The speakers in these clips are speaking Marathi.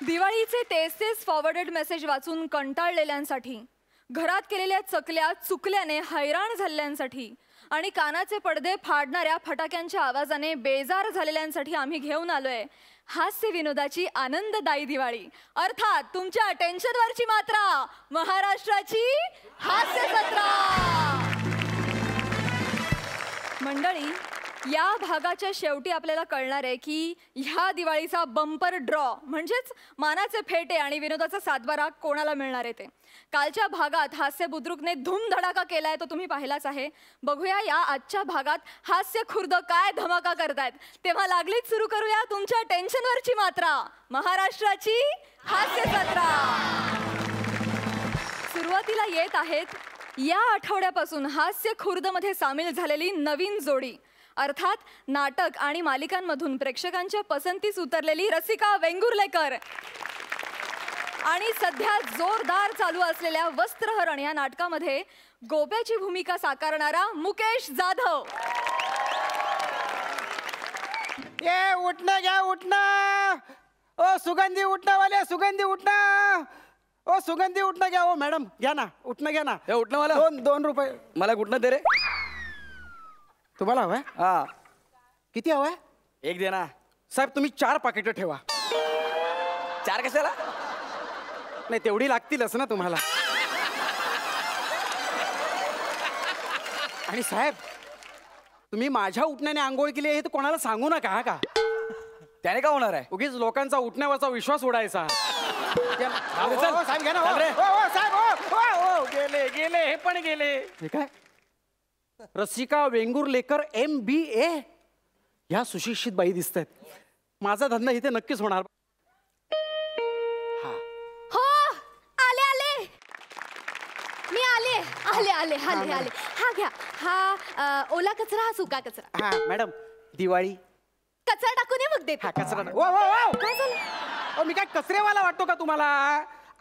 दिवाळीचे तेच फॉरवर्डेड मेसेज वाचून कंटाळलेल्यांसाठी, घरात केलेल्या चकल्या चुकल्याने हैराण झालेल्यांसाठी आणि कानाचे पडदे फाडणाऱ्या फटाक्यांच्या आवाजाने बेजार झालेल्यांसाठी आम्ही घेऊन आलोय हास्य विनोदाची आनंददायी दिवाळी, अर्थात तुमच्या टेन्शनवरची मात्रा, महाराष्ट्राची हास्य जत्रा। मंडळी, या भागाच्या शेवटी आपल्याला कळणार आहे की ह्या दिवाळीचा बंपर ड्रॉ म्हणजेच मानाचे फेटे आणि विनोदाचा सातबारा कोणाला मिळणार आहे ते। कालच्या भागात हास्य बुद्रुकने धूमधडाका केलाय तो तुम्ही पाहिलाच आहे। बघूया या आजच्या भागात हास्य खुर्द काय धमाका करतायत। तेव्हा लागलीच सुरू करूया तुमच्या टेन्शनवरची मात्रा, महाराष्ट्राची हास्य जत्रा। सुरुवातीला येत आहेत या आठवड्यापासून हास्य खुर्द मध्ये सामील झालेली नवीन जोडी, अर्थात नाटक आणि मालिकांमधून प्रेक्षकांच्या पसंतीस उतरलेली रसिका वेंगुर्लेकर आणि सध्या जोरदार चालू असलेल्या वस्त्रहरण या नाटकामध्ये गोप्याची भूमिका साकारणारा मुकेश जाधव। ये उठना घ्या, उठना ओ सुगंधी, उठना वाले सुगंधी, उठना ओ सुगंधी, उठना घ्या। ओ मॅडम घ्या ना, उठना घ्या ना। उठना वाला 2 रुपये मला उठना दे रे। तुम्हाला हवंय? हा, किती हवंय? एक दे ना साहेब। तुम्ही 4 पाकिटं ठेवा। 4 कशाला? नाही तेवढी लागतीलच ना तुम्हाला। आणि साहेब, तुम्ही माझ्या उठण्याने आंघोळ केली हे तर कोणाला सांगू नका का? त्याने का होणार आहे? उगीच लोकांचा उठण्यावरचा विश्वास उडायचा। साहेब घ्या ना। साहेब गेले गेले, हे पण गेले। हे काय? रसिका वेंगुर्लेकर MBA ह्या सुशिक्षित बाई दिसतात। माझा धंदा इथे नक्कीच होणार। हो, आले आले, मी आले आले आले आले आले। हा घ्या, हा ओला कचरा, हा सुका कचरा। हा मॅडम, दिवाळी कचरा टाकून ये मग देते। हा कचरा। ओ काय झालं? मी काय कचरेवाला वाटतो का तुम्हाला?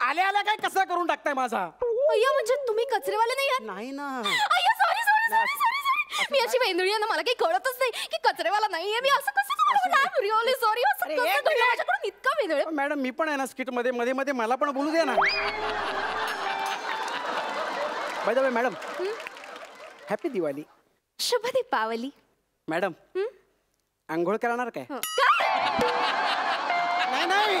आल्या आल्या काय कचरा करून टाकताय माझा? अय्या, म्हणजे तुम्ही कचरेवाले नाही आहात? नाही ना। अय्या, sorry sorry sorry sorry sorry, मी अशी वेंदळी आहे ना, मला काही कळतच नाही की कचरेवाला नाहीये मी। असं कसं रिअली सॉरी, असं कसं घडलं माझ्याकडून? इतका वेंदळ। मॅडम मी पण आहे ना स्किट मध्ये, मध्ये मध्ये मला पण बोलू द्या ना। By the way madam, happy Diwali. शुभ दीपावली। मॅडम आंघोळ करणार काय? नाही नाही,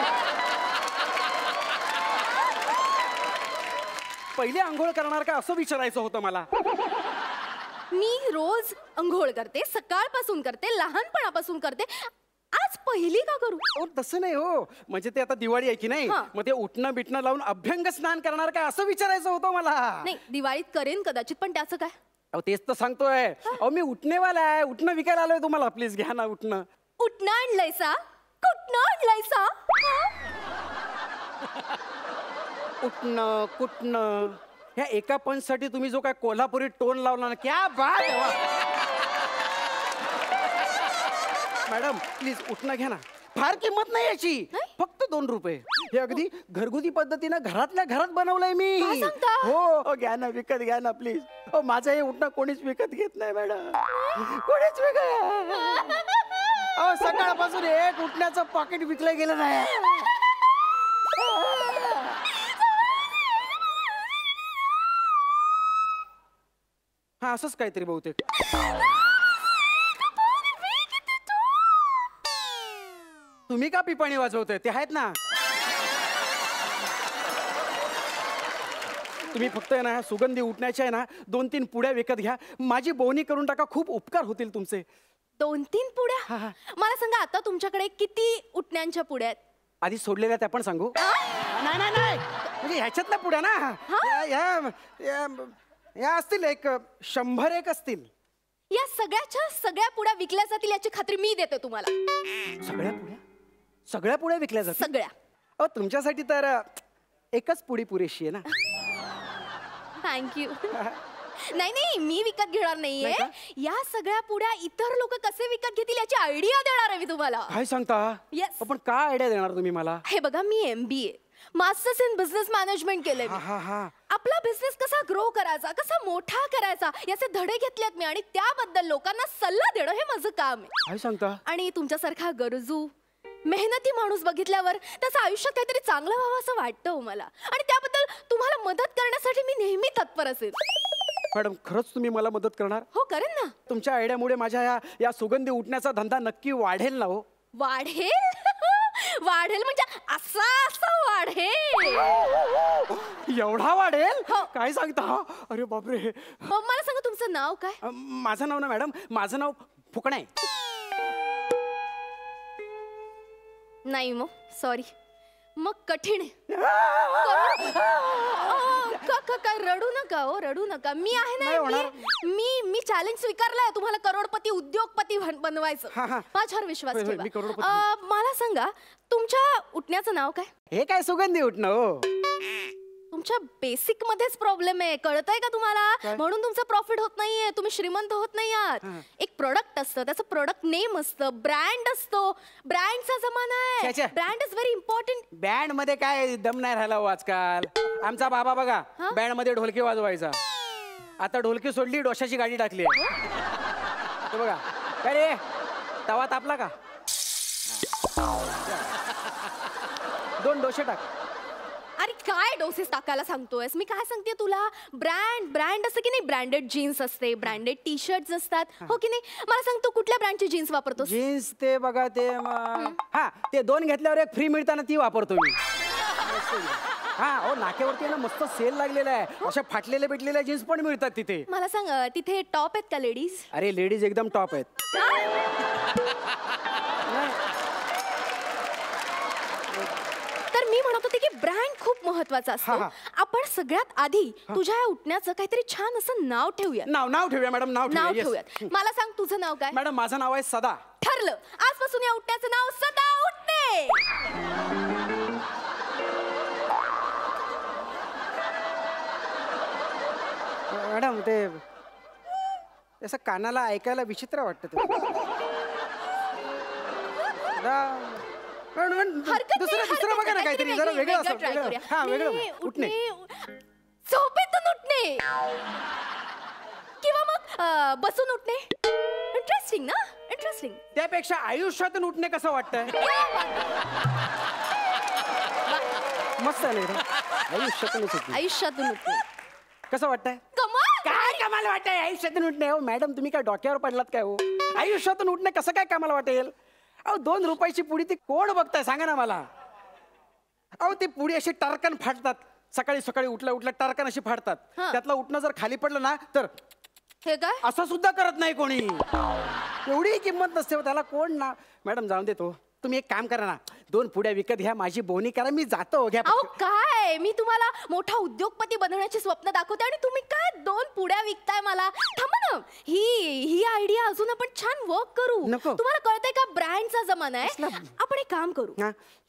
पहिले आंघोळ करणार का असं विचारायचं होतं मला। मी रोज अंघोळ करते, सकाळपासून करते, लहानपणापासून करते, आज पहिली का करू? ओ तसं नाही हो, म्हणजे ते आता दिवाळी आहे की नाही, मग ते उठणं बिटणं लावून अभ्यंग स्नान करणार का असं विचारायचं होतं मला। नाही, दिवाळीत करेन कदाचित, पण त्याचं काय? अहो तेच तर सांगतोय। अहो मी उठणेवाला आहे, उठणं विकायला आलोय तुम्हाला। प्लीज घ्या ना उठणं। उठणं आणलंयसा? कुठनं आणलंयसा? उठणं कुठणं ह्या एका पंचसाठी तुम्ही जो काय कोल्हापुरी टोन लावला ना, क्या बात आहे वा। मॅडम प्लीज उठणं घ्या ना, फार किंमत नाही याची, फक्त 2 रुपये। हे अगदी घरगुती पद्धतीनं घरातल्या घरात बनवलंय मी। हो घ्या ना, विकत घ्या ना प्लीज। हो माझं हे उठणं कोणीच विकत घेत नाही मॅडम, कोणीच विकत। अहो सकाळपासून एक उठण्याचं पॉकेट विकलं गेलं नाही। हा असंच काहीतरी बहुतेक। तुम्ही का पिपाणी वाजवतोय? ते आहेत ना। तुम्ही फक्त आहे ना सुगंधी उठण्याच्या आहे ना 2-3 पुड्या विकत घ्या, माझी बोवणी करून टाका, खूप उपकार होतील तुमचे। 2-3 पुड्या? मला सांगा आता तुमच्याकडे किती उठण्यांच्या पुड्या आहेत? आधी सोडलेल्या त्या पण सांगू? नाही नाही नाही, म्हणजे ह्याच्यातल्या पुड्या ना, या असतील एक 100-1 असतील। या सगळ्या पुड्या विकल्या जातील याची खात्री मी देते तुम्हाला। सगळ्या पुड्या विकल्या जातील? सगळ्या। अहो तुमच्यासाठी तर एकच पुडी पुरेशी आहे ना। थँक्यू। नाही नाही, मी विकत घेणार नाहीये। या सगळ्या पुड्या इतर लोक कसे विकत घेतील याची आयडिया देणार आहे मी तुम्हाला। काय सांगता? येस। पण काय आयडिया देणार तुम्ही मला? हे बघा, मी MBA masters in business management केलंय। आपला बिझनेस कसा ग्रो करायचा, कसा मोठा करायचा याचे धडे घेतलेत मी, आणि त्याबद्दल लोकांना सल्ला देणं हे माझं काम आहे। काय सांगता? आणि तुमच्यासारखा गरजू मेहनती माणूस बघितल्यावर त्याचं आयुष्यात काहीतरी चांगलं व्हावं असं वाटतं हो मला, आणि त्याबद्दल तुम्हाला मदत करण्यासाठी मी नेहमी तत्पर असेल. मॅडम खरंच तुम्ही मला मदत करणार? हो करेन ना. तुमच्या आयडियामुळे माझ्या या सुगंधी उठण्याचा धंदा नक्की वाढेल ना हो? वाढेल? वाढेल म्हणजे असा असा वाढेल. एवढा वाढेल? हो. काय सांगता? अरे बापरे. हो, मला सांगा तुमचं नाव काय? माझं नाव ना मॅडम, माझं नाव फुकणं आहे. नाही मग सॉरी, मग कठीण आहे. काय रडू नका हो, रडू नका. मी आहे नाही होणार. ना, मी चॅलेंज स्वीकारलाय तुम्हाला करोडपती उद्योगपती बनवायचं. हा, हा. माझ्यावर विश्वास होय, होय, ठेवा. मी करोडपती. मला सांगा तुमच्या उठण्याचं नाव काय? हे काय सुगंधी उठणं हो? तुमच्या बेसिक मध्येच प्रॉब्लेम आहे, कळतंय का तुम्हाला? म्हणून तुमचं प्रॉफिट होत नाहीये, तुम्ही श्रीमंत होत नाही आहात. एक प्रोडक्ट असतं, त्याचं प्रोडक्ट नेम असतं, ब्रँड असतो. ब्रँडचा जमाना आहे. छे, छे. Brand is very important. Band मध्ये काय दम नाही राहिला हो आजकाल. आमचा बाबा बघा बँड मध्ये ढोलकी वाजवायचा, आता ढोलकी सोडली, डोशाची गाडी टाकली आहे. ते बघा काय रे, तवा तापला का? 2 डोसे टाक. अरे काय डोसेस टाकायला सांगतोयस? मी काय सांगते तुला, ब्रँड असतं की नाही, ब्रँडेड जीन्स असते, ब्रँडेड टी शर्ट असतात, हो की नाही? मला सांग तू कुठल्या ब्रँडची जीन्स वापरतोस? जीन्स ते बघा ते हा ते 2 घेतल्यावर एक फ्री मिळताना ती वापरतो मी. हा हो, नाक्यावरती ना मस्त सेल लागलेला आहे, अशा फाटलेल्या बिटलेल्या जीन्स पण मिळतात तिथे. मला सांग तिथे टॉप आहेत का लेडीज? अरे लेडीज एकदम टॉप आहेत. तर मी म्हणत होते की ब्रँड खूप महत्वाचा असतो. आपण सगळ्यात आधी तुझ्या या उठण्याचं काहीतरी छान असं नाव ठेवूया. नाव ठेवूया मॅडम, नाव ठेवूयात. मला सांग तुझं नाव काय? मॅडम माझं नाव आहे सदा. ठरलं, आजपासून या उठण्याचं नाव सदा उठणे. मॅडम ते असं कानाला ऐकायला विचित्र वाटतं ते. दुसरं बघा ना काहीतरी जरा वेगळं असं. हा वेगळं उठणे, झोपेतून उठणे किंवा मग बसून उठणे. इंटरेस्टिंग ना, इंटरेस्टिंग. त्यापेक्षा आयुष्यातून उठणे कसं वाटतंय? मस्त आहे ना, आयुष्यातून उठणे कसं वाटतंय? कमाल. काय कमाल वाटतंय आयुष्यातून उठणे? हो मॅडम तुम्ही काय डोक्यावर पडलात काय हो? आयुष्यातून उठणे कसं काय कामाला वाटेल? अहो 2 रुपयाची पुडी ती कोण बघताय सांगा ना मला. अहो ती पुडी अशी टारकन फाटतात, सकाळी सकाळी उठल्या टारकन अशी फाटतात. त्यातलं उठणं जर खाली पडलं ना तर हे काय असं सुद्धा करत नाही कोणी. एवढी किंमत नसते त्याला कोण ना. मॅडम जाऊन देतो, तुम्ही एक काम करा ना, 2 पुड्या विकत घ्या, माझी बोनी करा, मी जातो. घ्या. अहो काय, मी तुम्हाला मोठा उद्योगपती बनवण्याची स्वप्न दाखवते आणि तुम्ही काय 2 पुड्या विकताय मला? थांबा ना, ही आयडिया अजून आपण छान वर्क करू. नको. तुम्हाला कळतंय का, ब्रँडचा जमाना आहे. आपण एक काम करू,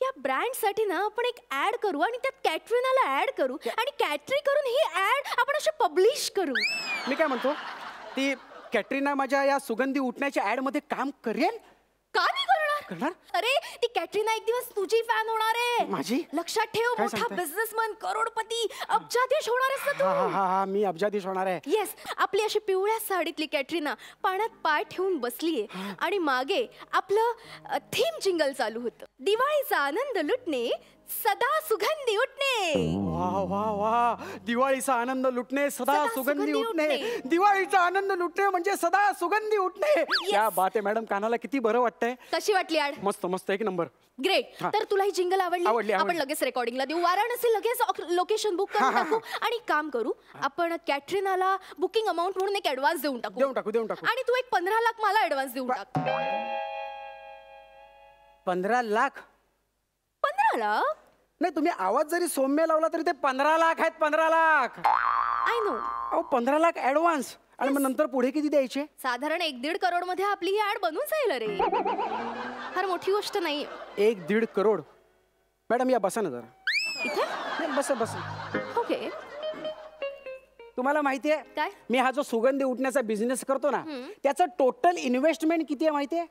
या ब्रँड साठी ना आपण एक ऍड करू आणि त्यात कॅटरीनाला ऍड करू आणि कॅटरी करून ही ऍड आपण अशी पब्लिश करू. मी काय म्हणतो, ती कॅटरीना माझ्या या सुगंधी उठण्याच्या ऍड मध्ये काम करेल? का नाही करणार? अरे ती कॅटरीना एक दिवस तुझी फॅन होणार आहे. माझी? लक्षात ठेव, मोठा बिझनेसमन, करोडपती, अब्जाधीश होणार आहेस ना तू. हा मी अब्जाधीश होणार आहे. येस, आपली अशी पिवळ्या साडीतली कॅटरीना पाण्यात पाय ठेवून बसलीये आणि मागे आपलं थीम जिंगल चालू होतं. दिवाळीचा आनंद लुटणे, सदा सुगंधी उठणे. वा वा वा, दिवाळीचा आनंद लुटणे, सदा सुगंधी उठणे. दिवाळीचा आनंद लुटणे म्हणजे सदा सुगंधी उठणे. क्या बात आहे मॅडम, कानाला किती बरं वाटतंय. कशी वाटली ऍड? मस्त मस्त, एक नंबर. ग्रेट. तर तुला ही जिंगल आवडली? आपण आवडली. लगेच रेकॉर्डिंगला देऊ. वाराणसी लगेच लोकेशन बुक करून टाकू आणि काम करू, आपण कॅटरीनाला बुकिंग अमाऊंट म्हणून एक ऍडव्हान्स देऊन टाकू. आणि तू एक 15 लाख मला ऍडव्हान्स देऊन टाक. 15 लाख? 15 लाख? नाही, तुम्ही आवाज जरी सौम्य लावला तरी ते 15 लाख आहेत. 15 लाख. I know. अहो 15 लाख ऍडव्हान्स, आणि मग नंतर पुढे किती द्यायचे? साधारण 1-1.5 करोड मध्ये आपली ही ऍड बनून जाईल. अरे फार मोठी गोष्ट नाहीये. 1-1.5 करोड? मॅडम या बसा ना जरा इथे. बस. ओके. तुम्हाला माहितीये काय? मी हा जो सुगंधी उठण्याचा बिझनेस करतो ना, त्याचं टोटल इन्व्हेस्टमेंट किती आहे माहितीये?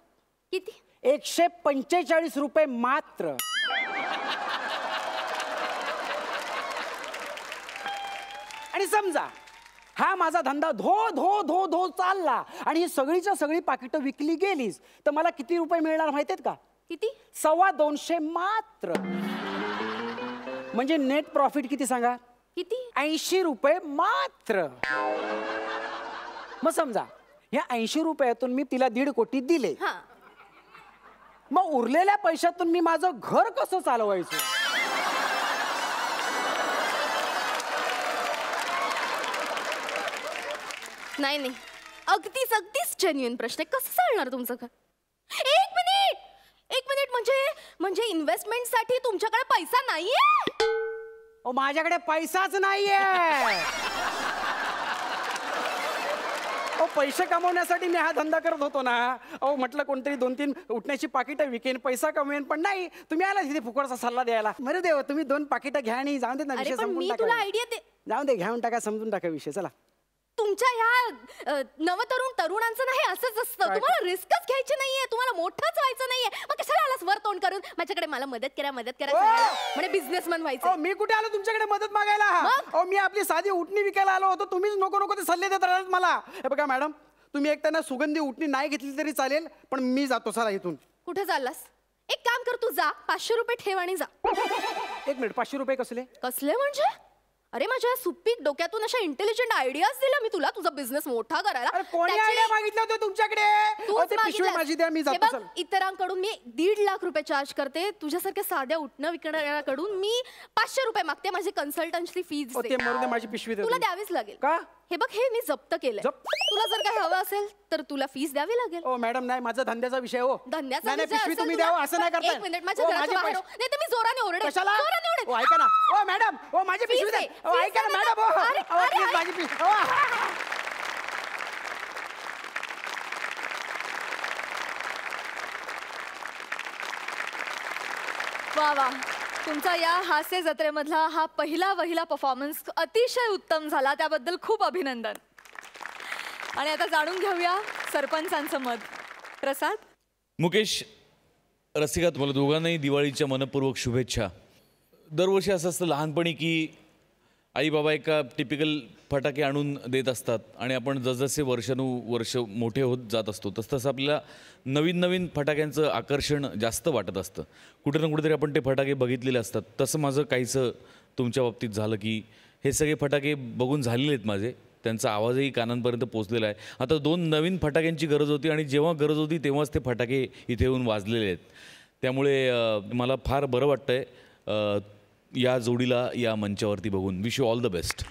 किती? 145 रुपये मात्र. आणि समजा हा माझा धंदा धो धो धो धो चालला आणि ही सगळीच्या सगळी पाकिटं विकली गेलीस तर मला किती रुपये मिळणार माहितीयेत का? किती? 250 मात्र. म्हणजे नेट प्रॉफिट किती सांगा? किती? 80 रुपये मात्र. मग समजा या 80 रुपयातून मी तिला 1.5 कोटी दिले, हा, मग उरलेल्या पैशातून मी माझं घर कसं चालवायचं? नाही नाही, अगदीच जेन्युइन प्रश्न आहे. कसं चालणार तुमचं घर? एक मिनिट म्हणजे इन्व्हेस्टमेंट साठी तुमच्याकडे पैसा नाहीये? माझ्याकडे पैसाच नाहीये. पैसे कमवण्यासाठी मी हा धंदा करत होतो ना. म्हटलं कोणतरी 2-3 उठण्याची पाकिटं विकेन, पैसा कमवेन, पण नाही, तुम्ही आला तिथे फुकटचा सल्ला द्यायला. बरं देव, तुम्ही 2 पाकिटं घ्या आणि जाऊन दे ना, अरे विषय पण संपून मी तुला टाका. आयडिया दे. जाऊन दे, घेऊन टाका, समजून टाका विषय. चला. तुमच्या ह्या तरुणांचं नाही असंच असतं. काय? तुम्हाला रिस्कच घ्यायची नाहीये, तुम्हाला मोठंच व्हायचं नाहीये. मग कशाला आलास वर तोंड करून माझ्याकडे? मला मदत करा सांगायला. म्हणजे बिझनेसमॅन व्हायचं. मी कुठे आलो तुमच्याकडे मदत मागायला? मी आपली साधी उटणी विकायला आलो होतो. तुम्हीच नको ते सल्ले देत राहिलात मला. हे बघा मॅडम, तुम्ही एक त्यांना सुगंधी उटणी नाही घेतली तरी चालेल, पण मी जातो. चला इथून. कुठे चाललास? एक काम कर, तू जा, 500 रुपये ठेव आणि जा. 1 मिनिट, 500 रुपये कसले? कसले म्हणजे? अरे माझ्या सुपीक डोक्यातून अशा इंटेलिजंट आयडियाज दिल्या मी तुला तुझा बिझनेस मोठा करायला. कोणी त्याची- आयडिया मागितलं होतं तुमच्याकडे? तूच ते पिशवी मागितलंस. माझी द्या, मी हे जातो. बघ, चल. इतरांकडून मी 1.5 लाख रुपये चार्ज करते. तुझ्यासारख्या साध्या उठणं विकणाऱ्याकडून मी 500 रुपये मागते. माझी कन्सल्टन्सी फीज ते मरू दे, माझी पिशवी दे तुला तुम्ही. द्यावीच लागेल. का? हे बघ, हे मी जप्त केलंय. जप्त? तुला जर काही हवं असेल तर तुला फीस द्यावी लागेल. मॅडम, नाही, माझा धंद्याचा विषय हो. धंद्याचा नाही, विषय पिशवी असेल तुम्ही तुला- द्यावं, असं नाही करता. एक मिनिट, माझ्या घराच्या बाहेर हो. नाही तर मी जोराने ओरडेन. कशाला? जोराने ओरडेन. ऐका ना. मॅडम, माझी पिशवी द्या. फीस आहे. ऐका ना फीस मॅडम. आहे. अरे, प्लीज, अरे. माझी पिशवी. वा, तुमचा या हास्य जत्रेमधला हा पहिला परफॉर्मन्स अतिशय उत्तम झाला, त्याबद्दल खूप अभिनंदन. आणि आता जाणून घेऊया सरपंचांचं मत. प्रसाद. मुकेश, रसिका, तुम्हाला दोघांनाही दिवाळीच्या मनपूर्वक शुभेच्छा. दरवर्षी असं असतं लहानपणी की आई बाबा एका टिपिकल फटाके आणून देत असतात आणि आपण जसजसे वर्षानुवर्ष मोठे होत जात असतो तसतसं आपल्याला नवीन फटाक्यांचं आकर्षण जास्त वाटत असतं. कुठे ना कुठेतरी आपण ते फटाके बघितलेले असतात. तसं माझं काहीसं तुमच्या बाबतीत झालं की हे सगळे फटाके बघून झालेले आहेत माझे, त्यांचा आवाजही कानांपर्यंत पोचलेला आहे. आता 2 नवीन फटाक्यांची गरज होती आणि जेव्हा गरज होती तेव्हाच ते फटाके इथे येऊन वाजलेले आहेत. त्यामुळे मला फार बरं वाटतंय या जोडीला या मंचावरती बघून. Wish you all the best.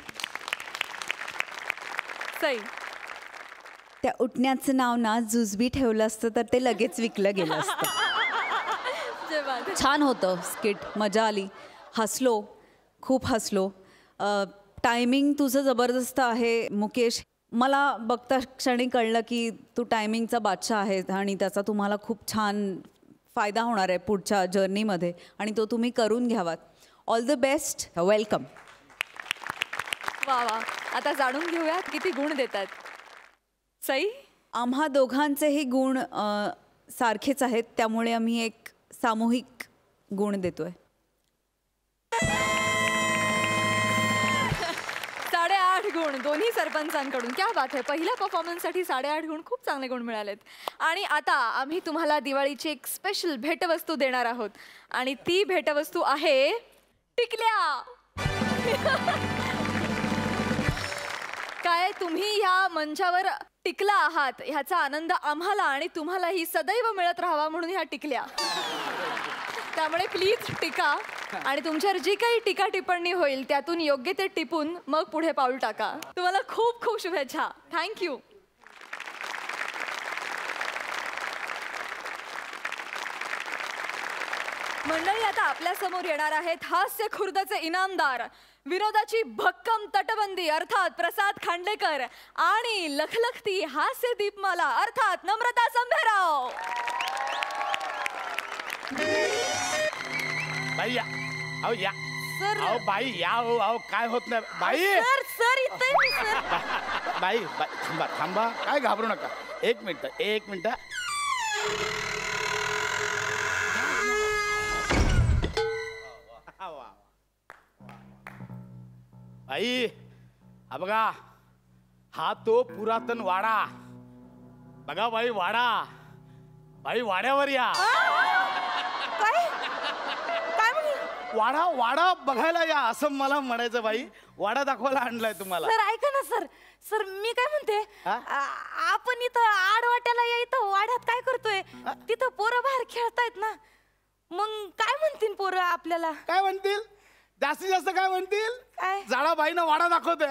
Sai. त्या उठण्याचं नाव ना जुजबी ठेवलं असतं तर ते लगेच विकलं गेलं असतं. छान होतं स्किट, मजा आली, हसलो, खूप हसलो. टायमिंग तुझं जबरदस्त आहे मुकेश. मला बघता क्षणी कळलं की तू टायमिंगचा बादशाह आहे आणि त्याचा तुम्हाला खूप छान फायदा होणार आहे पुढच्या जर्नीमध्ये आणि तो तुम्ही करून घ्यावात. All the best, welcome. वा, आता जाणून घेऊया किती गुण देतात. सई. आम्हा दोघांचेही गुण सारखेच आहेत, त्यामुळे आम्ही एक सामूहिक गुण देतोय. 8.5 गुण दोन्ही सरपंचांकडून. क्या बात आहे. पहिल्या परफॉर्मन्ससाठी 8.5 गुण, खूप चांगले गुण मिळालेत. आणि आता आम्ही तुम्हाला दिवाळीची एक स्पेशल भेटवस्तू देणार आहोत आणि ती भेटवस्तू आहे टिकल्या. काय तुम्ही ह्या मंचावर टिकला आहात ह्याचा आनंद आम्हाला आणि तुम्हालाही सदैव मिळत राहावा म्हणून ह्या टिकल्या. त्यामुळे प्लीज टिका आणि तुमच्यावर जी काही टीका टिप्पणी होईल त्यातून योग्य ते टिपून मग पुढे पाऊल टाका. तुम्हाला खूप खूप शुभेच्छा. थँक्यू. मंडळी, आता आपल्या समोर येणार आहेत हास्य खुर्दचे इनामदार, विनोदाची भक्कम तटबंदी अर्थात प्रसाद खांडेकर आणि लखलखती हास्य दीपमाला अर्थात नम्रता संभेराव. बाई या, अहो या, सर. अहो बाई या, अहो काय होत नाही बाई. सर इथे सर. बाई थांबा थांबा, काय घाबरू नका. एक मिनिट. बाई हा बघा, हा तो पुरातन वाडा बघा बाई, वाडा बाई, वाड्यावर या. वाडा वाडा बघायला या असं मला म्हणायचं बाई. वाडा दाखवायला आणलाय तुम्हाला. सर ऐका ना सर. सर मी काय म्हणते, आपण इथं आडवाट्याला या, इथं वाड्यात काय करतोय? तिथं पोरं बाहेर खेळतायत ना, मग काय म्हणतील पोरं आपल्याला? काय म्हणतील? जास्तीत जास्त काय म्हणतील? काय? जाडाबाईनं वाडा दाखवतोय.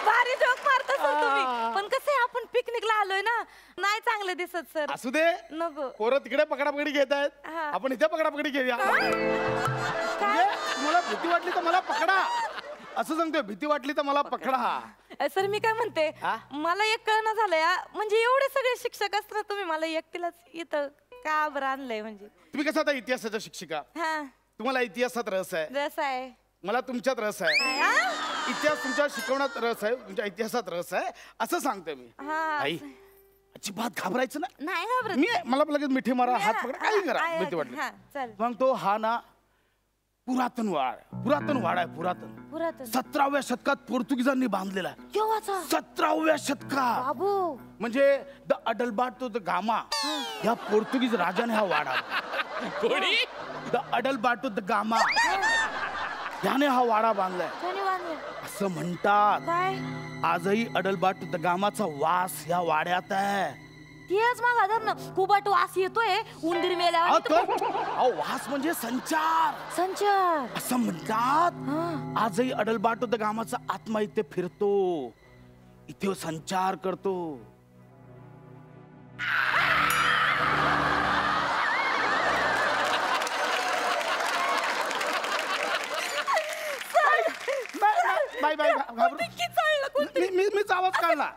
भारी जोक मारता सर तुम्ही. पण कसं आहे, आपण पिकनिकला आलोय ना, नाही चांगलं दिसत सर. असू दे. नको. पोरं तिकडे पकडापकडी घेत आहेत, हा. आपण इथे पकडापकडी घेऊया. म्हणजे मला भीती वाटली तर मला पकडा असं सांगतोय. भीती वाटली तर मला पकडा. सर मी काय म्हणते, मला एक कळणं झालंय, म्हणजे एवढे सगळे शिक्षक असताना तुम्ही मला एकटीलाच इथं का बरं आणलंय? म्हणजे तुम्ही कसं आता इतिहासाच्या शिक्षिका, हा तुम्हाला इतिहासात रस आहे, रस आहे. मला तुमच्यात रस आहे. इतिहास तुमच्या शिकवण्यात रस आहे, तुमच्या इतिहासात रस आहे असं सांगतोय मी. आई अजिबात घाबरायचं ना. नाही घाबरत. मी मला लगेच मिठी मारा, हात पकडा, काही करा, आहे, भीती वाटली. हा, चल. मग तो हा ना पुरातन वाड आहे. पुरातन 17व्या शतकात पोर्तुगीजांनी बांधलेला आहे. केव्हाचा? 17व्या शतकात. बाबू म्हणजे द अडलबार्टो द गामा या पोर्तुगीज राजाने हा वाडा. द अडलबार्टो द गामा याने हा वाडा बांधलाय कोणी बांधलं? असं म्हणतात. काय? आजही अडलबार्टो द गामाचा वास या वाड्यात आहे. तेच मग आदर ना, कुबाट वास येतोय उंदीर मेल्या. वास म्हणजे संचार असं म्हणतात. आजही अडलबार्टो द गामाचा आत्मा इथे फिरतो, इथे संचार करतो. मीच आवाज काढला.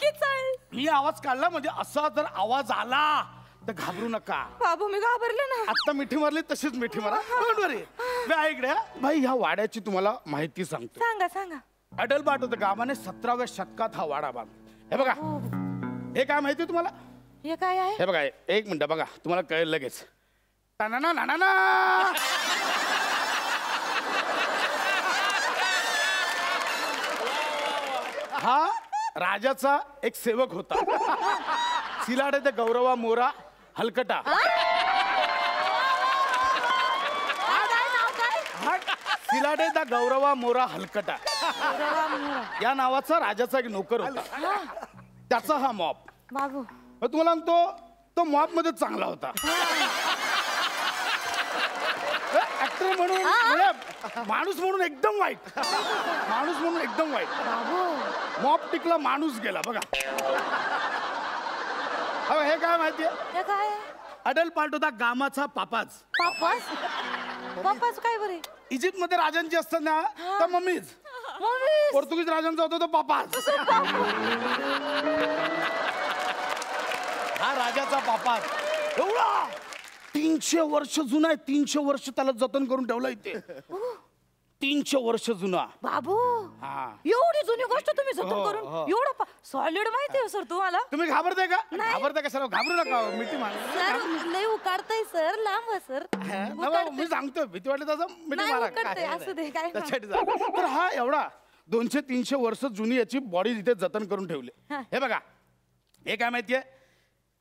मी आवाज काढला म्हणजे असा जर आवाज आला तर घाबरू नका. बाबू मी घाबरले ना. आता मिठी मारली तशीच मिठी मारा. इकडे भाई, ह्या वाड्याची तुम्हाला माहिती सांगतो. सांगा. अडलबार्टो द गामाने 17व्या शतकात हा वाडा बांधला. हे बघा, हे काय माहिती तुम्हाला? हे काय आहे? हे बघा, एक मिनिट बघा, तुम्हाला कळेल लगेच. टाना ना ना. हा राजाचा एक सेवक होता, सिलाडे द गौरवा मोरा हलकटा. सिलाडे द गौरवा मोरा हलकटा या नावाचा राजाचा एक नोकर होता. त्याचा हा मॉप. बाबू तुम्हाला सांगतो, तो मॉप मध्ये चांगला होता. ऍक्टर म्हणून म्हणजे माणूस म्हणून एकदम वाईट. मॉप टिकला, माणूस गेला. बघा हे काय माहितीये? हे काय? अडलबार्टो द गामाचा पापाच. पापाच काय बरे? इजिप्त मध्ये राजांची असतात ना, तर मम्मीज. पोर्तुगीज राजांचा होता तो पापाच. हा राजाचा पापाच एवढा 300 वर्ष जुना आहे. 300 वर्ष त्याला जतन करून ठेवलं इथे. 300 वर्ष जुना. बाबू हा, एवढी जुनी गोष्ट तुम्ही जतन करून एवढं सॉलिड माहिती आहे सर तुम्हाला? तुम्ही घाबरताय का? घाबरताय का सर? घाबरू नका. मिठी मारा. सर लय उकाडताय सर, लांब सर. मी सांगतोय, भीती वाटली तसं मिठी मारा. असू दे काय. तर हा एवढा 200-300 वर्ष जुनी याची बॉडी इथे जतन करून ठेवली. हे बघा, हे काय माहितीये?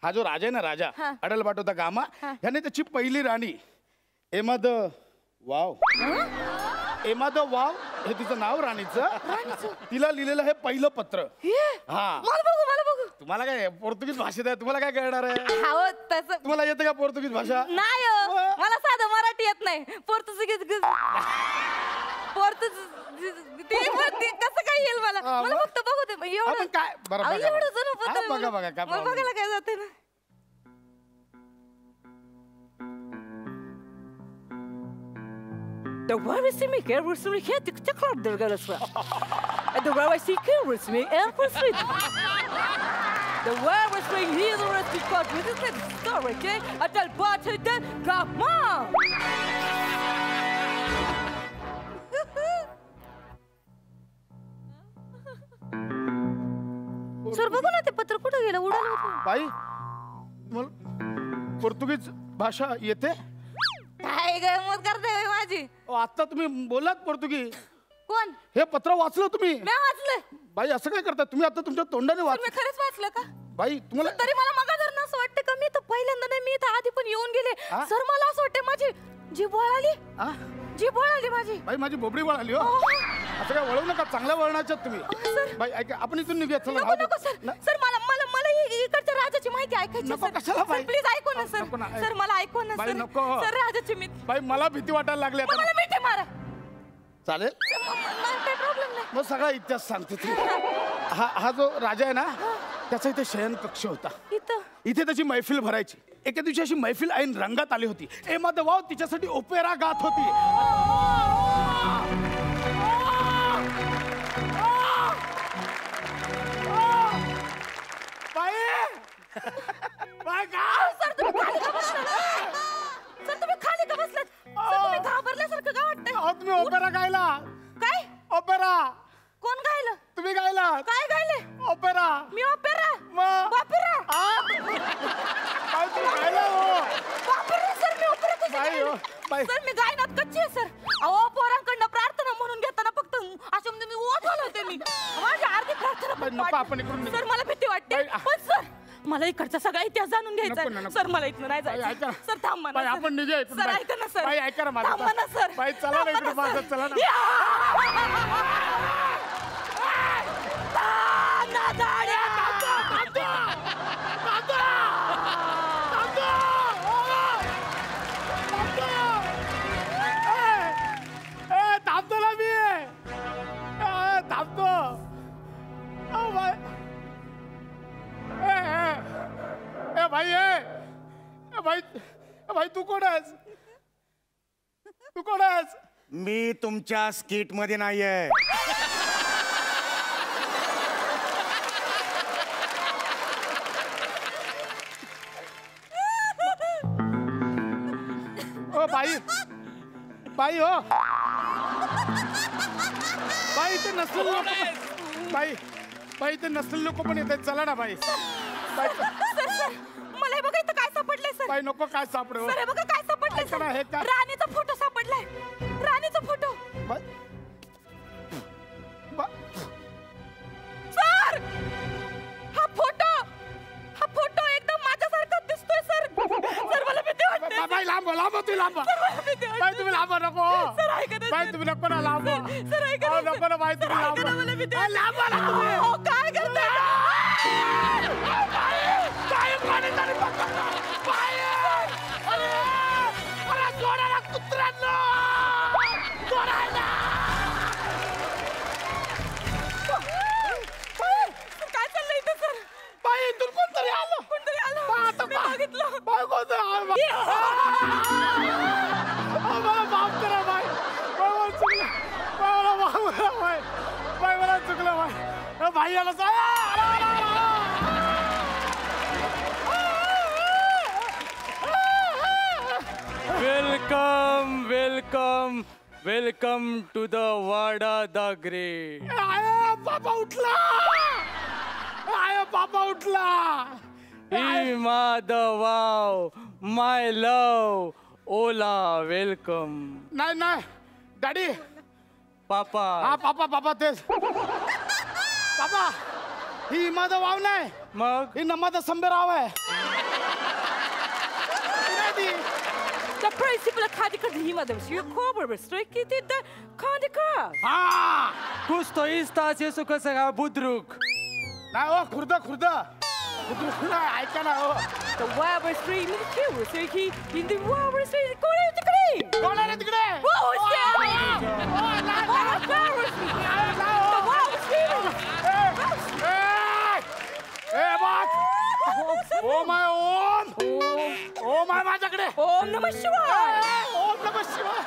हा जो राजा आहे ना, राजा अडलबार्टो द गामा, ह्याने त्याची पहिली राणी एमा द वाव हे तिचं नाव राणीचं. तिला लिहिलेलं हे पहिलं पत्र. हा, मला बघू. तुम्हाला काय पोर्तुगीज भाषेत आहे, तुम्हाला काय कळणार आहे? तसं तुम्हाला येतं का पोर्तुगीज भाषा? नाही हो, मला साधं मराठी येत नाही. पोर्तुगीज कसं काय येईल मला? मला फक्त बघू दे एवढं. काय बरं एवढं जुनं पत्र. बघा काय बघायला काय जाते ना. The Warwick Airways me can't take club the girls. The Warwick Airways me Airways. The Warwick me here the rest because this is the story, okay? I tell party then come on. Sir बघू ना, ते पत्र कुठं गेलं? उडालं होतं. बाई, तुम्हाला पोर्तुगीज भाषा येते? काय गंमत करताय माझी? आता तुम्ही बोलात पोर्तुगीज. कोण? हे पत्र वाचलं तुम्ही? मी वाचलं. बाई असं काय करता तुम्ही? आता तुमच्या तोंडाने तुम्ही खरंच वाचलं का? बाई तुम्हाला तरी मला मगा धरणं असं वाटतं का मी तर पहिल्यांदा नाही, मी तर आधी पण येऊन गेले सर मला असं वाटतं माझी जीभ वळाली हा? जीभ वळाली माझी बाई माझी बोबडी वळाली हो असं काय वळू नका चांगल्या वळणाच्यात तुम्ही बाई ऐका आपण इथून निघूया चला नको राहू दे. नको सर सर मला मला मला इकडच्या राजाची माहिती ऐकायची नको, सर कशाला बाई? प्लीज ऐकू ना सर नको ना, ऐक. सर मला ऐकू ना बाई, सर नको. सर राजाची मी बाई मला भीती वाटायला लागली आता मला मिठी मारा चालेल काही प्रॉब्लेम नाही मग सगळा इतिहास सांगते ती हा जो राजा आहे ना त्याचा इथे शयन कक्ष होता इथं इथे त्याची मैफिल भरायची एके दिवशी अशी मैफिल ऐन रंगात आली होती एमा द वाव तिच्यासाठी ओपेरा गात होती बाई! बाई काय? सर तुम्ही खाली का बसलात सर तुम्ही घाबरल्यासारखं का वाटतंय अहो, तुम्ही ओपेरा गायला काय ओपेरा कोण गायलं तुम्ही गायला काय गायले ओपेरा मी ऑपेरा मग ऑपेरा काय तुम्ही गायला हो ऑपेरा सर मी ऑपेरा कशी बाई हो, बाई. सर मी गायनात कच्ची आहे सर अहो पोरांकडनं प्रार्थना म्हणून घेताना फक्त अशा म्हणजे मी ओढवलं होते मी माझी अर्धी प्रार्थना बाई, पण नको वाटली. आपण इकडून निघू. सर मला भीती वाटते बाई, पण सर मला इकडचा सगळा इतिहास जाणून नको ना, घ्यायचा नको. सर मला इथनं नाही बाई, ऐका. जायचं सर थांबा ना बाई, सर. आपण निघूया इथून, सर बाई. ऐका ना सर बाई, ऐका ना माझं. थांबा ना सर बाई, चला ना थांबा इकडे माझं, सर. चला ना. या! ना दाड्या! थांबतो ना मी थांबतो भाई तू कोण आहेस तू कोण आहेस मी तुमच्या स्किट मध्ये नाहीये ओ बाई बाई हो बाई इथे नसलेले लोक बाई बाई इथे नसलेले लोक पण येतात चला ना बाई बाई सर सर मला हे बघा इथं काय सापडलंय सर बाई नको काय सापडे हो सर हे बघा काय सापडलंय ऐका ना, हे सर काय? राणीचा फोटो सापडलाय राणीचा फोटो बाई सर हा फोटो एकदम माझ्यासारखा दिसतोय सर सर मला भीती वाटते बाई लांब लांब तू लांब सर मला भीती वाटते. बाई तुम्ही लांब नको सर ऐका ना बाई सर. तुम्ही नको ना लांब सर ऐका ना अहो, नको ना बाई सर तुम्ही ऐका ना लांब मला भीती बाई, लांब वाटते. ना तुम्ही. अहो, काय करताय बाई कोणीतरी पकडा. बाई! अरे! अरे, सोडा ना कुत्र्यांनो! सोडायला! सर, काय चाललंय इथं सर बाई, इथून कोणतरी आलं. कोणतरी आलं बाई, आता मी बाई. बघितलं बाई, कोणतरी आलं. बाई. मला माफ करा, बाई. बाई, मला चुकलं. बाई, मला माफ करा, बाई. बाई, मला चुकलं, बाई. बाई, याला सांग. Welcome welcome welcome to the वाडा द ग्रेट आय बाबा उठला आय बाबा उठला इमा द वाव माय लव ओला वेलकम नाही नाही डॅडी पापा हा पापा पापा तेच पापा ही माझा वाव नाही मग ही नमाजा संबेराव आहे ती. The principal academy madam, she cover strike it in the Kandika. हा कुस्तो इस्ताचे सुख सगळा बुद्रुक नाही हो खुर्द खुर्द खुर्द नाही ऐका ना हो The Weber Street in the queue, so he in the Weber Street, go to the green. कोण आहे रे तिकडे Whoa, it's there! The Weber Street! ए बघ oh my Om oh my माझ्याकडे Om Namah Shivaya! ओम नमः शिवाय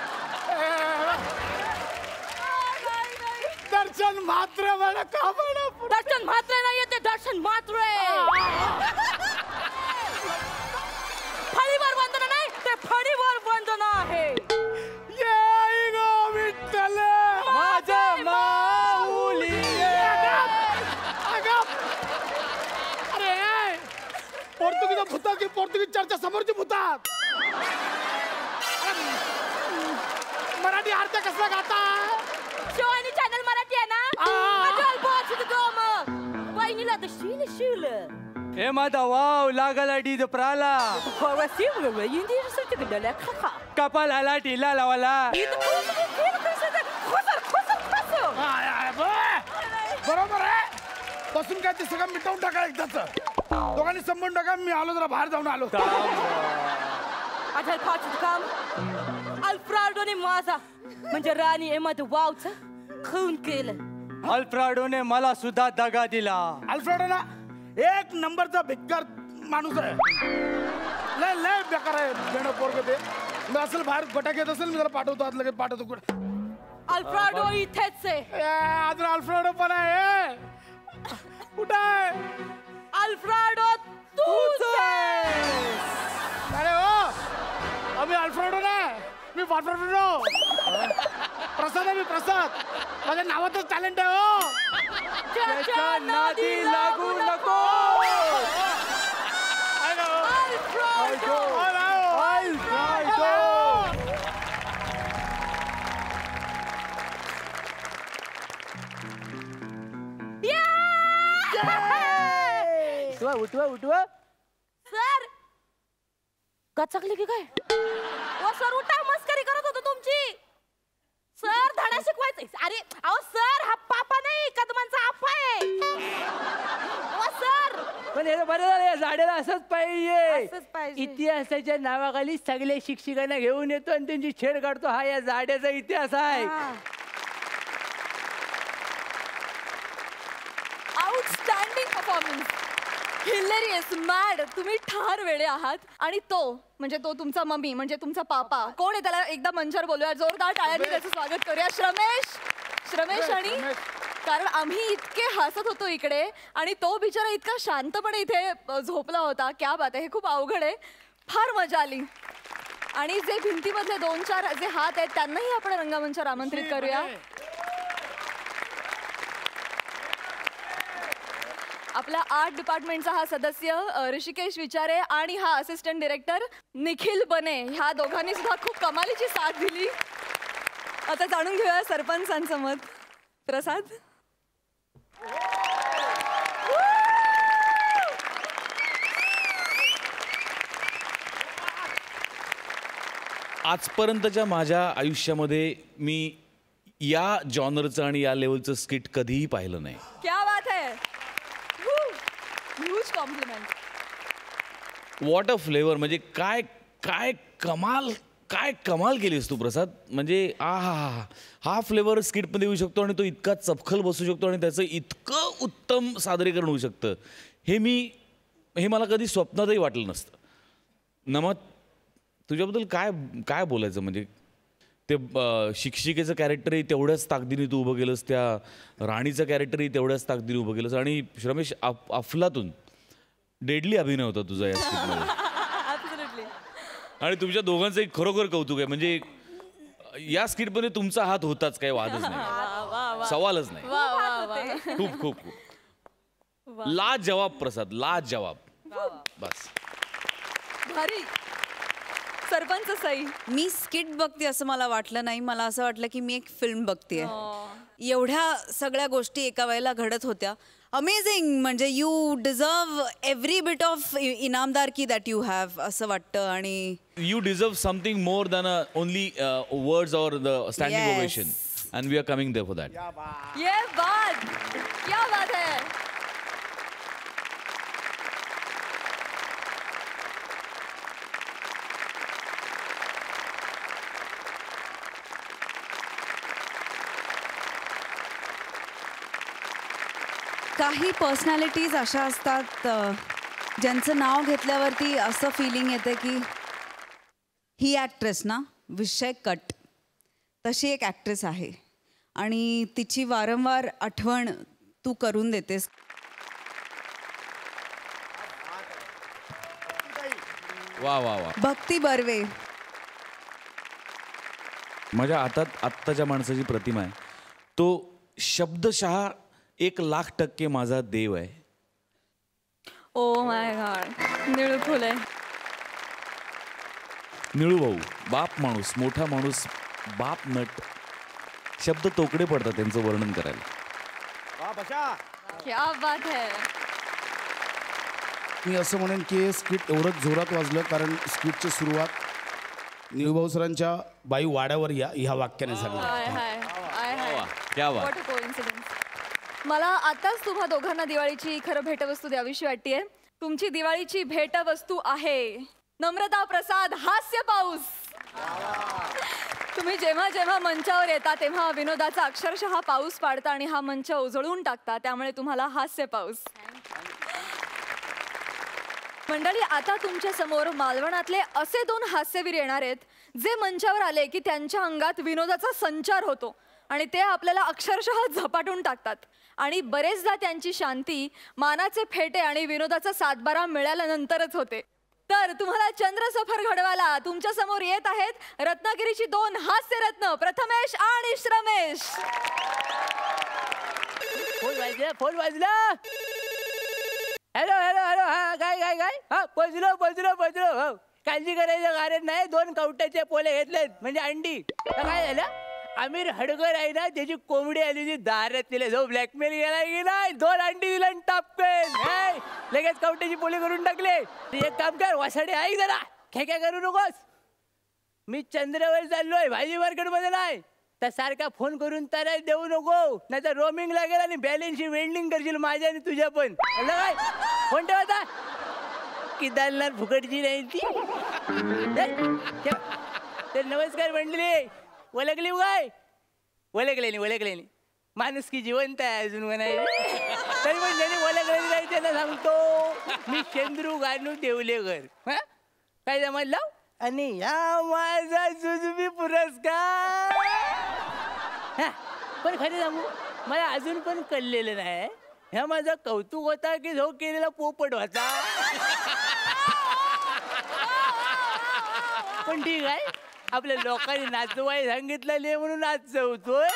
दर्शन मात्र मला का बरं दर्शन मात्र नाही येते दर्शन मात्र फळीवर वंदना नाही ते फळीवर वंदना आहे ये गो विठ्ठल माझा माऊली अरे पोर्तुगीज भूता की पोर्तुगीज चर्चा समोरची भूतात मराठी अर्थ कसला गाता शिवानी चॅनल मराठी आहे ना आ. अजल बोच गो मग वहिनीला तर शिल शिल ए हे माझा वाव लागला डीज प्राला कपालाला ढिला लावाला बरोबर आहे बसून काय ते सगळं मिटवून टाका एकदाच दोघांनी संबंध टाका मी आलो जरा बाहेर जाऊन आलो आता खायचं काम अल्फ्राडोने माझा म्हणजे राणी एमध्ये वावच खून केलं अल्फ्राडोने मला सुद्धा दगा दिला अल्फ्रेडो ना एक नंबरचा भिक्कार माणूस आहे लय लय बेकार आहे बेणं पोरग ते मी असेल बाहेर फटाके येत असेल मी जरा पाठवतो आज लगेच पाठवतो कुठे अल्फ्राडो इथेच आहे अजून अल्फ्रेडो पण आहे कुठं आहे अल्फ्राडो तूच अरे हो आम्ही अल्फ्रेडो नाही मी अल्फ्रेडो प्रसाद आहे मी प्रसाद माझ्या नावातच टॅलेंट आहे हो त्याच्या नादी लागू नको उठवा उठवा सर गचकली की काय ओ सर उठा मस्करी करत होतो तुमची सर धडा शिकवायचं अरे अहो सर हा पापा नाही कदमांचा आप्पा आहे ओ सर पण हे बरं झालं या झाडाला असंच असंच पाहिजे पाहिजे. इतिहासाच्या नावाखाली सगळे शिक्षकांना घेऊन येतो आणि त्यांची छेड काढतो हा या झाडाचा इतिहास आहे आउटस्टँडिंग परफॉर्मन्स हिलेरियस मॅड तुम्ही ठार वेडे आहात आणि तो म्हणजे तो तुमचा मम्मी म्हणजे तुमचा पापा कोण आहे त्याला एकदा मंचावर बोलूया जोरदार टाळ्यांनी त्याचं स्वागत करूया श्रमेश आणि कारण आम्ही इतके हसत होतो इकडे आणि तो बिचारा इतका शांतपणे इथे झोपला होता क्या बात आहे हे खूप अवघड आहे फार मजा आली आणि जे भिंतीमधले 2-4 जे हात आहेत त्यांनाही आपण रंगमंचावर आमंत्रित करूया आपला आर्ट डिपार्टमेंटचा हा सदस्य ऋषिकेश विचारे आणि हा असिस्टंट डिरेक्टर निखिल बने ह्या दोघांनी सुद्धा खूप कमालीची साथ दिली आता जाणून घेऊया सरपंचांचं मत प्रसाद आजपर्यंतच्या माझ्या आयुष्यामध्ये मी या जॉनरचं आणि या लेवलचं स्किट कधीही पाहिलं नाही क्या बात है huge compliment what a flavour म्हणजे काय काय कमाल केलीस तू प्रसाद म्हणजे हा फ्लेवर स्किटमध्ये येऊ शकतो आणि तो इतका चपखल बसू शकतो आणि त्याचं इतकं उत्तम सादरीकरण होऊ शकतं हे मला कधी स्वप्नातही वाटलं नसतं नमत तुझ्याबद्दल काय बोलायचं म्हणजे ते शिक्षिकेचं कॅरेक्टरही तेवढ्याच ताकदीने तू उभं केलंस त्या राणीचं कॅरेक्टरही तेवढ्याच ताकदीने उभं केलंस आणि श्रमेश अफलातून डेडली अभिनय होता तुझा या स्किटमध्ये आणि तुमच्या दोघांचं एक खरोखर कौतुक आहे म्हणजे या स्किटमध्ये तुमचा हात होताच काही वादच नाही सवालच नाही खूप खूप खूप लाजवाब प्रसाद लाजवाब बस भारी सरपंच सई मी स्किट बघते असं मला वाटलं नाही मला असं वाटलं की मी एक फिल्म बघतेय एवढ्या सगळ्या गोष्टी एका वेळेला घडत होत्या अमेझिंग म्हणजे you deserve every bit of इनामदारकी दॅट यू हॅव असं वाटतं आणि you deserve something more than only words or the standing ovation and we are coming there for that ये बात क्या बात है काही पर्सनॅलिटीज अशा असतात ज्यांचं नाव घेतल्यावरती असं फिलिंग येतं की ही ॲक्ट्रेस ना विषय कट तशी एक ॲक्ट्रेस आहे आणि तिची वारंवार आठवण तू करून देतेस वा वा वा भक्ती बर्वे माझ्या आत्ताच्या माणसाची प्रतिमा आहे तो शब्दशः 1,00,000% माझा देव आहे oh my God Nilu Phule Nilu भाऊ बाप माणूस मोठा माणूस बाप नट शब्द तोकडे पडतात त्यांचं वर्णन करायला क्या बात है मी असं म्हणेन की स्किट एवढंच जोरात वाजलं कारण स्किटची सुरुवात निळूभाऊ सरांच्या बाई वाड्यावर या ह्या वाक्याने झाली. क्या बात. What a coincidence. मला आताच तुम्हा दोघांना दिवाळीची खरं भेटवस्तू द्यावीशी वाटतेय. तुमची दिवाळीची भेटवस्तू आहे नम्रता प्रसाद हास्य पाऊस. तुम्ही जेव्हा जेव्हा मंचावर येता तेव्हा विनोदाचा अक्षरशः पाऊस पाडता आणि हा मंच उजळून टाकता, त्यामुळे तुम्हाला हास्य पाऊस. मंडळी, आता तुमच्या समोर मालवणातले असे 2 हास्यवीर येणार आहेत जे मंचावर आले की त्यांच्या अंगात विनोदाचा संचार होतो आणि ते आपल्याला अक्षरशः झपाटून टाकतात. आणि बरेचदा त्यांची शांती मानाचे फेटे आणि विनोदाचा सातबारा मिळाल्यानंतरच होते. तर तुम्हाला चंद्रसफर घडवायला तुमच्या समोर येत आहेत रत्नागिरीची 2 हास्यरत्न प्रथमेश आणि श्रमेश. फोन वाजला. Hello hello hello. हा काय काय काय. हा पोचलो. हो काळजी करायचं कारण नाही. 2 कवट्याचे पोले घेतलेत म्हणजे अंडी. काय झालं, आमिर हडगर आहे ना त्याची कोंबडी आली होती दारात, तिला जो ब्लॅकमेल गेला 2 अंडी दिला टापेन. लगेच कवट्याची पोले करून टाकले. एक काम कर वासाडे ऐक जरा, खेक्या करू नकोस. मी चंद्रावर चाललोय, भाजी मार्केट मध्ये नाही. तर सारखा फोन करून तर देऊ नको, नाही तर रोमिंग लागेल आणि बॅलन्सची वेल्डिंग करशील माझ्या आणि तुझ्या पण. काय फोन ठेवायचा किदारनाथ फुकटची नाही ती. तर नमस्कार मंडळी. ओळखली काय? ओळखले नाही. माणूस की जिवंत आहे अजून म्हणायची. तरी पण ज्याने ओळखलेली नाही त्यांना सांगतो मी चंद्रू गानू देवलेकर. काय जमलं. आणि या माझा जुजबी पुरस्कार. पण खरं सांगू मला अजून पण कळलेलं नाही ह्या माझा कौतुक होता की जो केलेला पोपट होता. पण ठीक आहे, आपल्या लोकांनी नाचवाय सांगितलेले म्हणून नाचवतोय.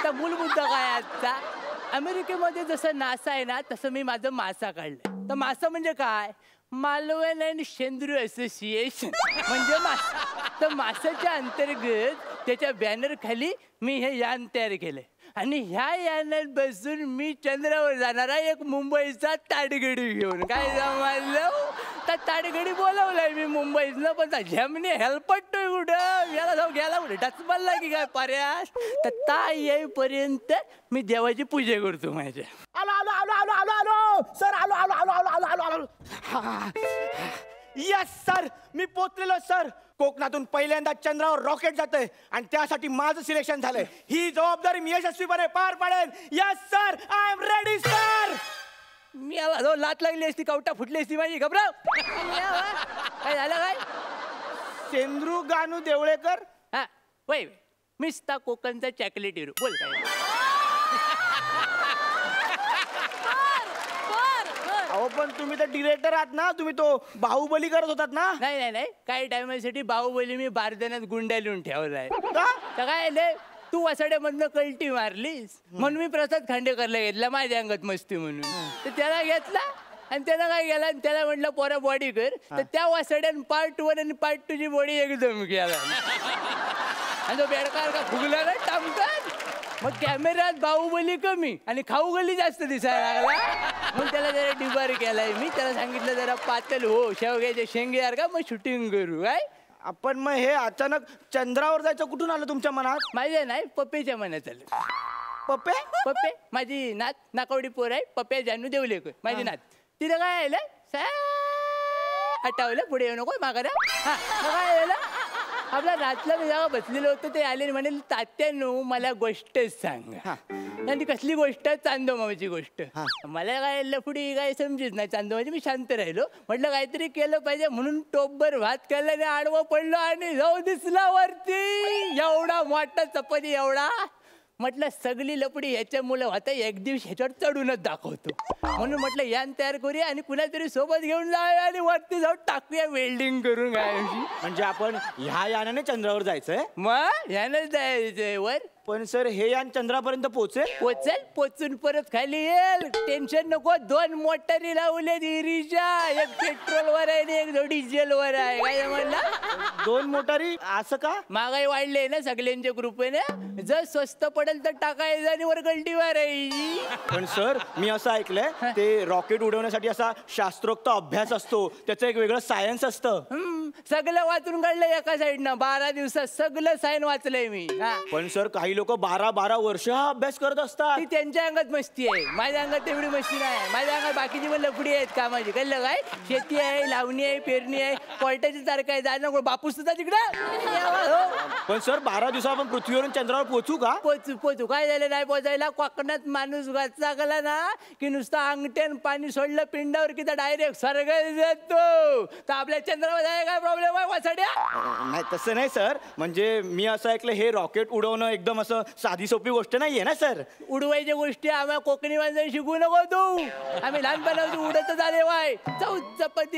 तर मूल मुद्दा काय आजचा, अमेरिकेमध्ये जसं नासा आहे ना तसं मी माझं मासा काढलंय. तर मासा म्हणजे काय, मालवण अँड शेंद्रू असोसिएशन म्हणजे मासा. तर मासाच्या अंतर्गत त्याच्या बॅनर खाली मी हे यान तयार केलंय आणि ह्या यानात बसून मी चंद्रावर जाणारा एक मुंबईचा ताडगडी घेऊन. काय जमलं, तर ताडगडी बोलवलाय मी मुंबईतनं, पण झेमने हेल्पटतोय कुठं, याला जाऊ गेला कुठे टचबलला की काय पर्यास. तर ता येईपर्यंत मी देवाची पूजा करतो माझ्या. आलो सर. आलो. यस सर, मी पोचलेलो सर. कोकणातून पहिल्यांदा चंद्रावर रॉकेट जातंय आणि त्यासाठी माझं सिलेक्शन झालंय. ही जबाबदारी मी यशस्वीपणे पार पाडेन. Yes sir, I am ready sir. मी आला लात लागली असती, कवटा फुटली असती माझी. घबराव. काय झालं काय. चंद्रू गानू देवळेकर. हा वय मिस्ता कोकणचा चॉकलेट हिरो. बोल काय. अहो पण तुम्ही तर डिरेक्टर आहात ना, तुम्ही तो बाहुबली करत होतात ना. नाही काही टायमासाठी बाहुबली मी बारदाण्यात गुंड्या लिहून ठेवलाय. का? तर काय तू वासाड्यामधनं कल्टी मारलीस म्हणून मी प्रसाद खांडेकरला घेतला माझ्या अंगात मस्ती म्हणून. तर त्याला घेतला आणि त्याला काय केला, त्याला म्हटलं पोरा बॉडी कर. तर त्या वासाड्यान पार्ट 1 आणि पार्ट 2 ची बॉडी एकदम केला आणि तो बेडकार का फुगला ना टामकान. मग कॅमेऱ्यात बाहुबली कमी आणि खाऊगली जास्त दिसायला लागला. मग त्याला जरा डिबार केलाय मी. त्याला सांगितलं जरा पातळ हो, शेवग्याच्या शेंगेसारखा मग शूटिंग करू. काय आपण मग हे अचानक चंद्रावर जायचं कुठून आलं तुमच्या मनात. माझ्या नाही पप्पेच्या मनात आलं. पप्पे माझी नात नाकवडी पोर आहे, पप्प्या जानू देवलेकर माझी नात. तिला काय आलं हटावलं पुढे येऊ नको मागारा. काय आलं आपला रातला मी जागा बसलेलो होतो, ते आले म्हणे तात्यानो मला गोष्टच सांगा. आणि कसली गोष्ट, चांदोमाची गोष्ट. मला काय लफडी काय समजेच नाही चांदोमाची. मी शांत राहिलो, म्हटलं काहीतरी केलं पाहिजे म्हणून टोपभर भात केला आणि आडवं पडलो आणि जाऊ दिसला वरती एवढा मोठा चपाती एवढा. म्हटलं सगळी लपडी ह्याच्यामुळे होता, एक दिवस ह्याच्यावर चढूनच दाखवतो म्हणून म्हटलं यान तयार करूया आणि कुणातरी सोबत घेऊन जाऊया आणि वरती जाऊन टाकूया वेल्डिंग करून. काय म्हणजे आपण ह्या यानाने चंद्रावर जायचंय. मग यानंच जायचंय वर. पण सर हे यान चंद्रापर्यंत पोचेल. पोचून परत खाली येईल. टेन्शन नको. 2 मोटारी लावल्या इरीच्या, एक पेट्रोलवर आहे आणि एक डिझेलवर आहे. काय म्हणला 2 मोटारी असं का? महागाई वाढले ना सगळ्यांच्या कृपेने जर स्वस्त पडेल तर टाकायचं आणि वर गल्टी मारायची. पण सर मी असं ऐकलंय ते रॉकेट उडवण्यासाठी असा शास्त्रोक्त अभ्यास असतो, त्याचं एक वेगळं सायन्स असतं. सगळं वाचून काढलं एका साईडनं 12 दिवसात सगळं सायन वाचलंय मी. पण सर काही लोक 12-12 वर्ष हा अभ्यास करत असतात. ती त्यांच्या अंगात मस्ती आहे, माझ्या अंगात तेवढी मस्ती नाही. माझ्या अंगात बाकीची पण लफडी आहेत कामाची. कळलं काय? शेती आहे, लावणी आहे, पेरणी आहे, कोर्टाची तारखा आहे. जायला बापूस सुद्धा तिकडं. पण सर 12 दिवसात आपण पृथ्वीवरून चंद्रावर पोहोचू का? पोचू काय झालं नाही पोचायला. कोकणात माणूस वाचा गेला ना की नुसतं अंगठ्यान पाणी सोडलं पिंडावर की डायरेक्ट स्वर्गात जातो. तर आपल्या चंद्रावर जायला काय प्रॉब्लेम आहे वाचाड्या? नाही तसं नाही सर, म्हणजे मी असं ऐकलं हे रॉकेट उडवणं एकदम असं साधी सोपी गोष्ट नाहीये ना सर. उडवायच्या गोष्टी आम्हाला कोकणी माणसाने शिकू नको तू. आम्ही लहानपणापासून उडतच आले वाय. चौचपात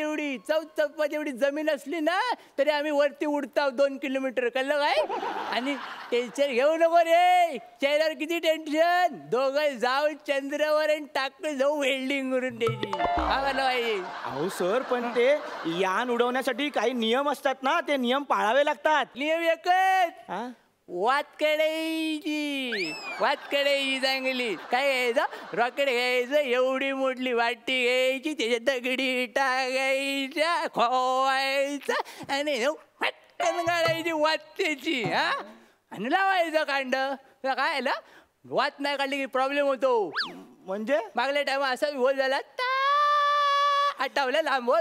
एवढी जमीन असली ना तरी आम्ही वरती उडतो 2 किलोमीटर. कळलं काय? आणि टेन्शन घेऊ नको रे. चेहऱ्यावर किती टेन्शन. दोघं जाऊ चंद्रावर आणि टाक जाऊ वेल्डिंग करून द्यायची. अहो सर पण ते यान उडवण्यासाठी काही नियम असतात ना, ते नियम पाळावे लागतात. नियम एकच, वात काढायची चांगली. काय घ्यायचं? रॉकेट घ्यायचं, एवढी मोठी वाटी घ्यायची, त्याच्यात दगडी टाकायच्या, खोवायचा आणि पटकन काढायची वाटेची. आणि लावायचं कांड. काय वात नाही काढली की प्रॉब्लेम होतो. म्हणजे मागल्या टाइम असा होल झाला. आठवलं लांब हो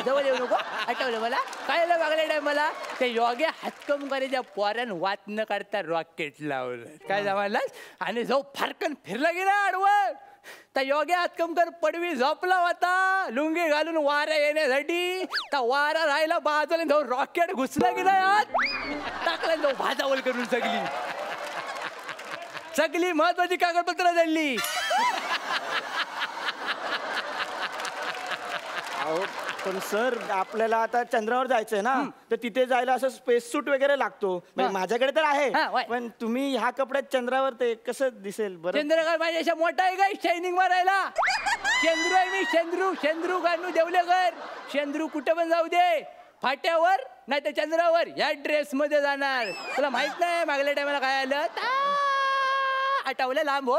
जवळ येऊ नको. आठवलं मला काय मागल्या टाइम मला ते योगे हातकम करायच्या पोऱ्यान वात न काढता रॉकेट लावलं. काय जमालास? आणि जो फारकन फिरला गेला आडवर. त्या योगे हातकमकर पडवी झोपला होता लुंगी घालून वारा येण्यासाठी. त्या वारा राहिला बाजूला जाऊन रॉकेट घुसला गेला आत. टाकला जाऊ भाजावल करून सगळी महत्वाची कागदपत्र जळली. पण सर आपल्याला आता चंद्रावर जायचंय ना, तर तिथे जायला असं स्पेस सूट वगैरे लागतो. म्हणजे माझ्याकडे तर आहे, पण तुम्ही ह्या कपड्यात चंद्रावर ते कसं दिसेल बरं? चंद्र काय माझ्या मोठा आहे काय शायनिंग मारायला? चंद्रू आहे मी. चंद्रू गाणू देवलेकर. चंद्रू कुठं पण जाऊ दे, फाट्यावर नाही तर चंद्रावर या ड्रेस मध्ये जाणार. तुला माहित नाही मागल्या टायमाला काय आलं? आठवलं लांब हो.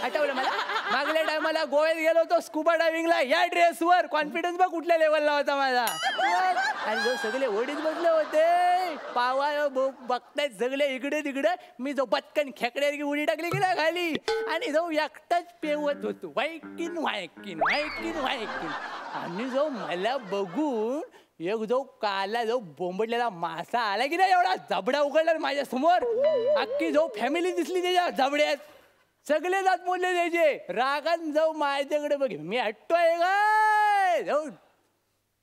आठवलं मला मागल्या टायमाला गोव्यात गेलो होतो स्कुबा डायव्हिंगला या ड्रेसवर. कॉन्फिडन्स बघ कुठल्या लेवलला होता माझा. आणि जो सगळे ओढीत बसले होते पावा बघतायत सगळे इकडे तिकडे. मी जो पटकन खेकड्यावर उडी टाकली गेला खाली आणि जो एकटाच पेवत होतो वायकिन. आणि जो मला बघून एक जो काला जो बोंबडलेला मासा आला की नाही एवढा जबडा उघडला माझ्या समोर. अख्खी जो फॅमिली दिसली त्याच्या जबड्यात. सगळे जात बोलले त्याचे. रागान जाऊ माझ्याकडे बघ मी हटतोय काय जाऊ.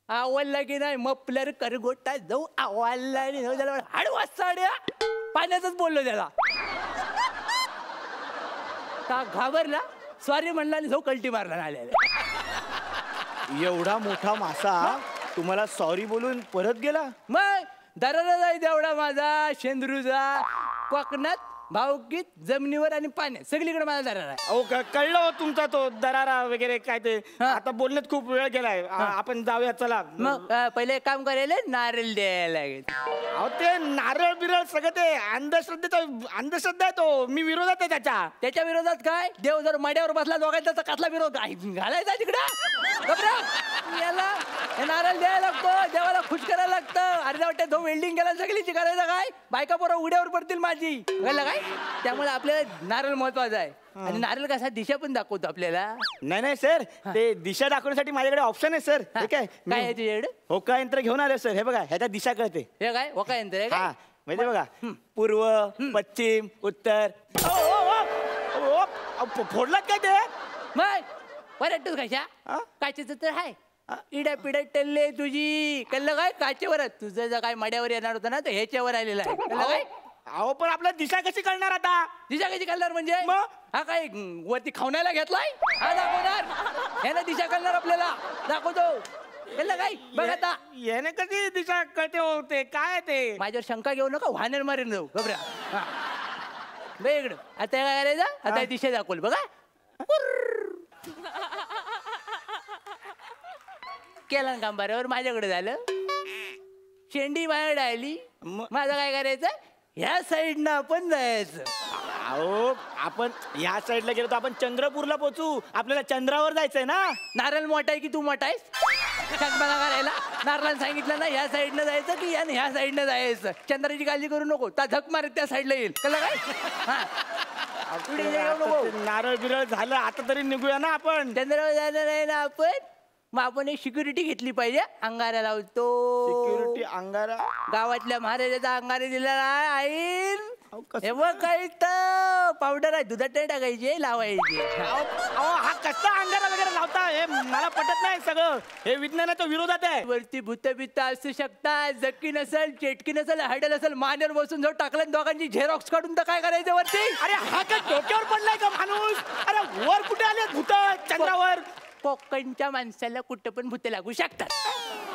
आवडला की नाही मपलर करगोटा जाऊ आवडला आणि जाऊ त्याला हाडवा साड्या पाण्यातच बोललो त्याला. का घाबरला सॉरी म्हणला आणि जाऊ कल्टी मारला नाल्याला. एवढा मोठा मासा तुम्हाला सॉरी बोलून परत गेला? मग दरारा जाय तेवढा माझा शेंद्रूचा. कोकणात भावकीत जमिनीवर आणि पाण्यात सगळीकडे माझा दरारा आहे. अहो कळलं हो तुमचा तो दरारा वगैरे काय ते. आता बोलण्यात खूप वेळ गेलाय, आपण जाऊया चला. मग पहिले एक काम करायला नारळ द्यायला लागेल. अहो ते नारळ बिरळ सगळं ते अंधश्रद्धा आहे तो. मी विरोधात आहे त्याच्या विरोधात काय? देव जर माड्यावर बसला दोघांचा तर कसला विरोध घालायचा तिकडं? याला नारळ द्यायला लागतो, देवाला खुश करायला लागतं. अर्ध्या वाटत तो वेल्डिंग केला सगळीची करायचं काय? बायका पोरं उड्यावर पडतील माझी. कळलं काय? त्यामुळे आपल्याला नारळ महत्वाचा आहे. आणि नारळ कसा दिशा पण दाखवतो आपल्याला. नाही सर ते दिशा दाखवण्यासाठी माझ्याकडे ऑप्शन आहे सर. ठीक आहे काय आहे तुझ्याकडे? होका यंत्र घेऊन आले सर. हे बघा ह्याच्या दिशा कळते. हे काय होका यंत्र आहे? हा म्हणजे बघा पूर्व पश्चिम उत्तर. फोडलात काय ते? मग परतच कशा काचेचं तर आहे. इड्या पिड्या टल्ले तुझी. कळलं काय? काचेवर तुझं जर काय मड्यावर येणार होतं ना तर ह्याच्यावर आलेलं आहे. कळलं काय? अहो पण आपल्याला दिशा कशी कळणार आता? दिशा कशी कळणार म्हणजे? हा काय वरती खावण्याला घेतलाय? हा दाखवणार. ह्याला दिशा कळणार आपल्याला. दाखवतो. कळलं काय? बघ आता याने कशी दिशा कळते होते काय ते? माझ्यावर शंका घेऊ नका. वाहनेर मारेन जाऊ घबरा. बघ इकडं आता काय करायचं? आता दिशा दाखवल बघा. केलं काम बरोबर माझ्याकडे झालं. शेंडी बाहेर आली माझं काय करायचं ह्या साईडनं आपण जायचं. अहो आपण या साईडला गेलो तर आपण चंद्रपूरला पोहोचू. आपल्याला चंद्रावर जायचंय ना. नारळ मोठा आहे की तू मोठा आहेस शांतपणा करायला. नारळानं सांगितलं ना ह्या साईडनं जायचं की ह्या साईडनं जायचं. चंद्राची काळजी करू नको. त्या झक मारत त्या साईडला येईल कळलं काय. पुढे येऊ नको. नारळ बिरळ झालं आता तरी निघूया ना आपण. चंद्रावर जाणार आहे ना आपण. मग आपण एक सिक्युरिटी घेतली पाहिजे. अंगारा लावतो. सिक्युरिटी अंगारा. गावातल्या महाराजाचा अंगारे दिला आहे. हे बघ काही तर पावडर आहे दुधात नाही टाकायचे लावायचे. अहो हा कसा अंगारा वगैरे लावता हे मला पटत नाही सगळं. हे विज्ञानाच्या विरोधात आहे. वरती भूत बित्त असू शकतात. जक्की नसेल चेटकी नसेल हडल असेल मानेवर बसून जर टाकलं दोघांची झेरॉक्स काढून तर काय करायचं वरती. अरे हा काय डोक्यावर पडलाय का माणूस. अरे वर कुठे आले भूत चंद्रावर. कोकणच्या माणसाला कुठं पण भूत लागू शकतात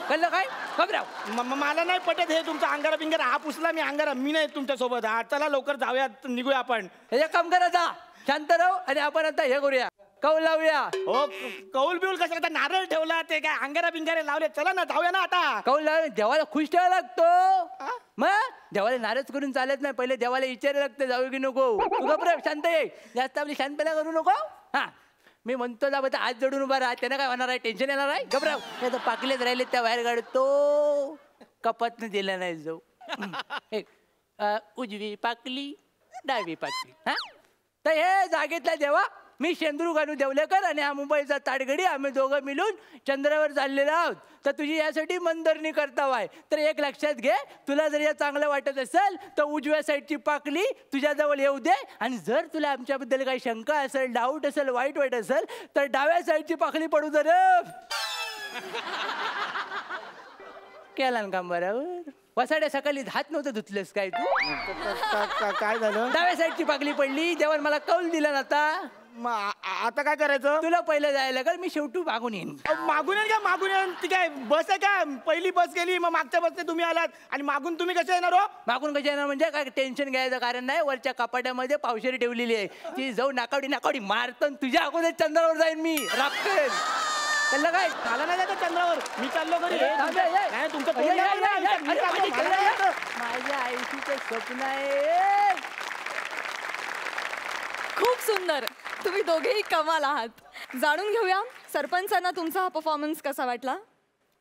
कळलं काय. घबराव मला नाही पटत हे तुमचा अंगारा बिंगारा. हा पुसला मी अंगारा. मी नाही तुमच्या सोबत. चला लवकर जाऊयात निघूया आपण. हे काम करा जा शांत राहू आणि आपण आता हे करूया कौल लावूया. हो कौल बिऊल कशाला नारळ ठेवला ते काय अंगारा बिंगारे लावले. चला ना जाऊया ना आता. कौल लाव देवाला खुश ठेवायला लागतो. मग देवाला नाराज करून चालत नाही. पहिले देवाला विचारायला लागतं जाऊ की नको. तू घबराव शांत ये. जास्त आपली शांतपणा करू नको. हा मी म्हणतो जा बघा आज जडून उभा राहा. त्यांना काय होणार आहे टेन्शन येणार आहे. घबराव नाही तर पाकलेच राहिले त्या बाहेर काढतो. कपातनं दिला नाही जाऊ. उजवी पाकली डावी पाकली. हा तर हे जागेतला देवा मी शेंद्रू गानू देवलेकर आणि हा मुंबईचा ताडगडी आम्ही दोघं मिळून चंद्रावर चाललेलो आहोत. तर तुझी यासाठी मनधरणी करताव आहे. तर एक लक्षात घे तुला जर या चांगलं वाटत असेल तर उजव्या साईडची पाकली तुझ्याजवळ येऊ दे. आणि जर तुला आमच्याबद्दल काही शंका असेल डाऊट असेल वाईट वाटत असेल तर डाव्या साईडची पाकली पडू दे रे. केला ना काम बरोबर. वसाड्या सकाळी हात नव्हतं धुतलंस काय तू. काय झालं. डाव्या साईडची पाकली पडली. देवान मला कौल दिला ना आता. आता काय करायचं. तुला पहिलं जायला लागेल. मी शेवटी मागून येईन. मागून येईन का. मागून येईन ती काय बस आहे का. पहिली बस गेली मग मागच्या बसने तुम्ही आलात आणि मागून तुम्ही कसे येणार हो. मागून कसे येणार म्हणजे काय टेन्शन घ्यायचं कारण नाही. वरच्या कपाट्यामध्ये पावशेरी ठेवलेली आहे. ती जाऊ नाकावडी मारतं तुझ्या अगोदर चंद्रावर जाईन मी रापकेन. त्याला काय मला नाही जायचं चंद्रावर. मी चाललो घरी. तुमचं माझ्या आयुष्याचं स्वप्न आहे. खूप सुंदर. तुम्ही दोघेही कमाल आहात. जाणून घेऊया सरपंचांना तुमचा हा परफॉर्मन्स कसा वाटला.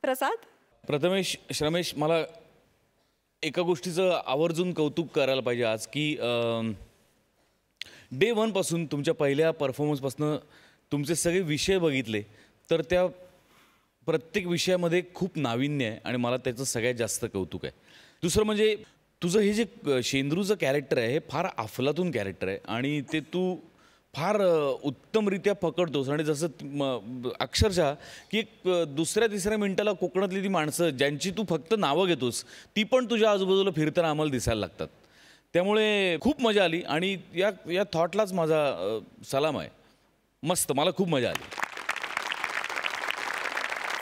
प्रसाद. प्रथमेश श्रमेश मला एका गोष्टीचं आवर्जून कौतुक करायला पाहिजे आज की डे 1 पासून तुमच्या पहिल्या परफॉर्मन्सपासून तुमचे सगळे विषय बघितले तर त्या प्रत्येक विषयामध्ये खूप नाविन्य आहे आणि मला त्याचं सगळ्यात जास्त कौतुक आहे. दुसरं म्हणजे तुझं हे जे शेंद्रूचं कॅरेक्टर आहे हे फार अफलातून कॅरेक्टर आहे आणि ते तू फार उत्तमरित्या पकडतोस. आणि जसं अक्षरशः की एक दुसऱ्या तिसऱ्या मिनिटाला कोकणातली ती माणसं ज्यांची तू फक्त नावं घेतोस ती पण तुझ्या आजूबाजूला फिरताना आम्हाला दिसायला लागतात. त्यामुळे खूप मजा आली आणि या थॉटलाच माझा सलाम आहे. मस्त. मला खूप मजा आली.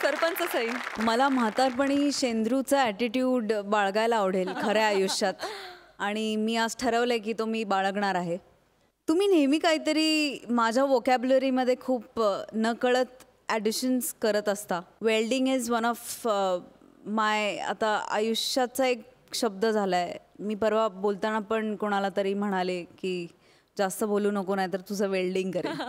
सरपंच सई. मला म्हातारपणी शेंद्रूचा ॲटिट्यूड बाळगायला आवडेल खऱ्या आयुष्यात आणि मी आज ठरवलंय की तो मी बाळगणार आहे. तुम्ही नेहमी काहीतरी माझ्या वोकॅब्युलरीमध्ये खूप नकळत ॲडिशन्स करत असता. वेल्डिंग इज वन ऑफ माय आता आयुष्याचा एक शब्द झाला आहे. मी परवा बोलताना पण कोणाला तरी म्हणाले की जास्त बोलू नको नाही तर तुझं वेल्डिंग करेल.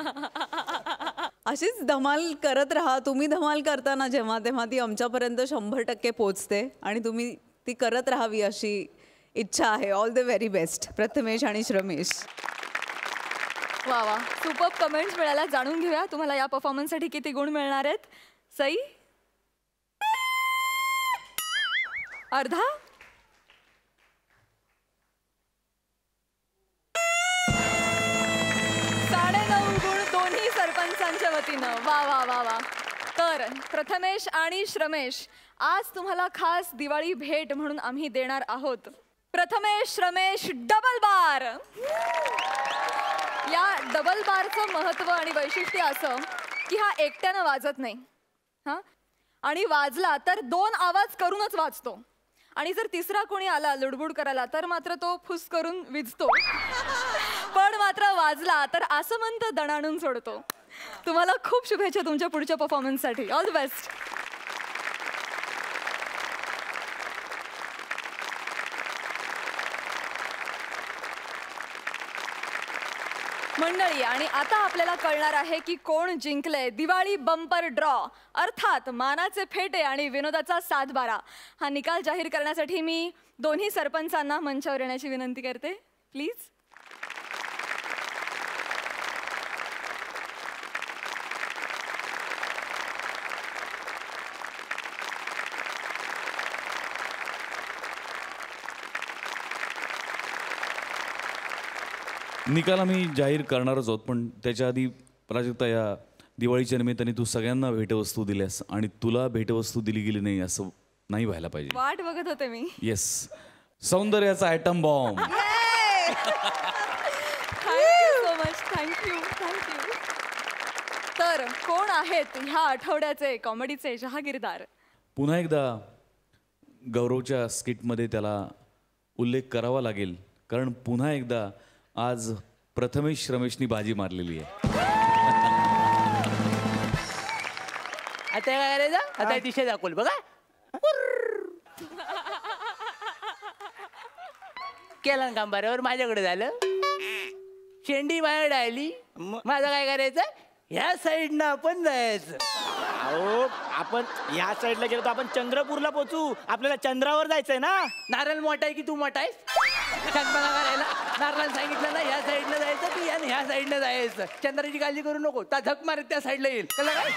अशीच धमाल करत राहा. तुम्ही धमाल करताना जेव्हा तेव्हा ती आमच्यापर्यंत 100% पोचते आणि तुम्ही ती करत राहावी अशी इच्छा आहे. All the very best Prathamesh आणि श्रमेश. वा वा सुपर कमेंट्स मिळाल्या. जाणून घेऊया तुम्हाला या परफॉर्मन्ससाठी किती गुण मिळणार आहेत. सई. अर्धा. सरपंचांच्या वतीनं. वा वा वा वा. तर प्रथमेश आणि श्रमेश आज तुम्हाला खास दिवाळी भेट म्हणून आम्ही देणार आहोत प्रथमेश श्रमेश डबल बार. या डबल बारचं महत्त्व आणि वैशिष्ट्य असं की हा एकट्यानं वाजत नाही. हां आणि वाजला तर 2 आवाज करूनच वाजतो आणि जर तिसरा कोणी आला लुडबुड करायला तर मात्र तो फुस करून विजतो. पण मात्र वाजला तर आसमंत दणाणून सोडतो. तुम्हाला खूप शुभेच्छा तुमच्या पुढच्या परफॉर्मन्ससाठी. All the best. मंडळी, आणि आता आपल्याला कळणार आहे की कोण जिंकले दिवाळी बंपर ड्रॉ, अर्थात मानाचे फेटे आणि विनोदाचा सातबारा. हा निकाल जाहीर करण्यासाठी मी दोन्ही सरपंचांना मंचावर येण्याची विनंती करते, प्लीज. निकाल आम्ही जाहीर करणारच आहोत, पण त्याच्या आधी प्राजक्ता, या दिवाळीच्या निमित्ताने तू सगळ्यांना भेटवस्तू दिल्यास आणि तुला भेटवस्तू दिली गेली नाही असं नाही व्हायला पाहिजे. वाट बघत होते मी. येस, सौंदर्याचा atom bomb. Thank you so much. Thank you. तर कोण आहेत ह्या आठवड्याचे कॉमेडीचे जहागीरदार? पुन्हा एकदा गौरवच्या स्किटमध्ये त्याला उल्लेख करावा लागेल, कारण पुन्हा एकदा आज प्रथमेश रमेशनी बाजी मारलेली आहे. आता काय करायचं? आता दिशा दाखवल बघा. केलं काम बरोबर, माझ्याकडे झालं. शेंडी माझ्याकडे आली, माझं काय करायचं? ह्या साईडनं आपण जायचं. अहो, आपण या साईडला गेलो तर आपण चंद्रपूरला पोहोचू. आपल्याला चंद्रावर जायचंय ना. नारळ मोठा आहे की तू मोठा आहेस? चंद्राला करायला नारळाला सांगितलं ना ह्या साईडनं जायचं की ह्या साईडनं जायचं. चंद्राची काळजी करू नको, त्या झक मारत त्या साईडला येईल. कळलं काय?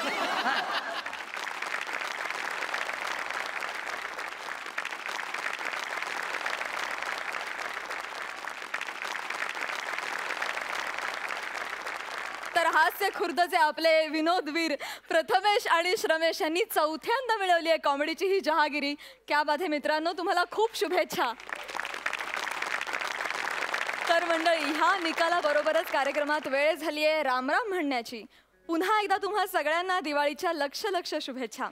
तर हास्य खुर्दचे आपले विनोदवीर प्रथमेश आणि श्रमेश यांनी चौथ्यांदा मिळवली आहे कॉमेडीची ही जहागिरी. क्या बात आहे मित्रांनो, तुम्हाला खूप शुभेच्छा. तर मंडळी, ह्या निकालाबरोबरच कार्यक्रमात वेळ झाली आहे रामराम म्हणण्याची. पुन्हा एकदा तुम्हा सगळ्यांना दिवाळीच्या लक्ष शुभेच्छा.